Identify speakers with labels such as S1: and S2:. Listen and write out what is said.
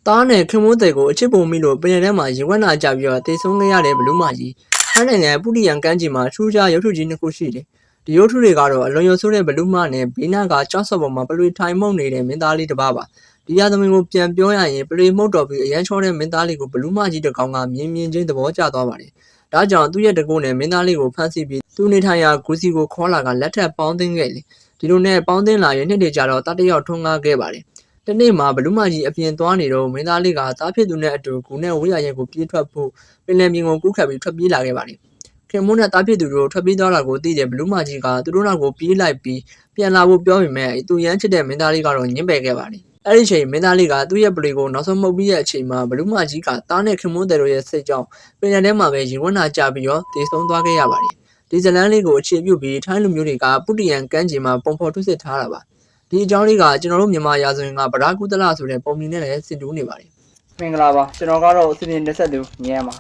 S1: သားနဲ့ခင်မိုးတဲ့ကိုအချစ်ပုံမိလို့ပင်ရထဲမှာရေဝက်နာကြပြီးတော့တေဆုံးခဲ့ရတဲ့ဘလူးမကြီးထိုင်းနိုင်ငံပုတီယန်ကမ်းခြေမှာထူးခြားရုပ်ထုကြီးနှစ်ခုရှိတယ်။ဒီရုပ်ထုတွေကတော့အလွန်ရောဆိုးတဲ့ဘလူးမနဲ့ဘေးနားကကြောက်ဆော့ပေါ်မှာပလွေထိုင်မှုန့်နေတဲ့မင်းသားလေးတစ်ပါးပါ။ဒီရသမင်ကိုပြန်ပြောရရင်ပလွေမှုန့်တော်ပြီးအရန်ချောတဲ့မင်းသားလေးကိုဘလူးမကြီးတစ်ကောင်ကမြင်ချင်းသဘောကျသွားပါတယ်။ဒါကြောင့်သူ့ရဲ့တကုတ်နဲ့မင်းသားလေးကိုဖမ်းဆီးပြီးသူ့နေထိုင်ရာဂူစီကိုခေါ်လာကလက်ထပ်ပေါင်းသိမ်းခဲ့တယ်။ဒီလိုနဲ့ပေါင်းသိမ်းလာရင်နှစ်တည်းကြတော့တတယောက်ထွန်းကားခဲ့ပါတယ်။တနေ့မှာဘလူးမကြီးအပြင်သွားနေတော့မင်းသားလေးကသားဖြစ်သူနဲ့အတူဂူနဲ့ဝေးရရဲကိုပြေးထွက်ဖို့ပင်လယ်ပြင်ကိုကူးခတ်ပြီးထွက်ပြေးလာခဲ့ပါတယ်။ခင်မိုးနဲ့သားဖြစ်သူတို့ထွက်ပြေးသွားတာကိုသိတဲ့ဘလူးမကြီးကသူတို့နောက်ကိုပြေးလိုက်ပြီးပြန်လာဖို့ပြောပေမဲ့သူရမ်းချစ်တဲ့မင်းသားလေးကတော့ညှင်းပယ်ခဲ့ပါတယ်။အဲ့ဒီချိန်မင်းသားလေးကသူ့ရဲ့ပလေကိုနောက်ဆုံးမှုတ်ပြီးတဲ့အချိန်မှာဘလူးမကြီးကသားနဲ့ခင်မိုးတဲ့တို့ရဲ့စိတ်ကြောင့်ပင်လယ်ထဲမှာပဲရေဝန်းနာကျပြီးတော့တည်ဆုံးသွားခဲ့ရပါတယ်။ဒီဇလန်းလေးကိုအခြေပြုပြီးထိုင်းလူမျိုးတွေကပုတီယန်ကမ်းခြေမှာပုံဖော်ထုတ်စစ်ထားတာပါ။ဒီအကြောင်းလေးကကျွန်တော်တို့မြန်မာရာဇဝင်ကဗရာကုသလဆိုတဲ့ပုံမြင်နဲ့လည်းဆင်တူးနေပါတယ်
S2: မင်္ဂလာပါကျွန်တော်ကတော့အစီအစဉ်တက်ဆက်သူမြဲမှာ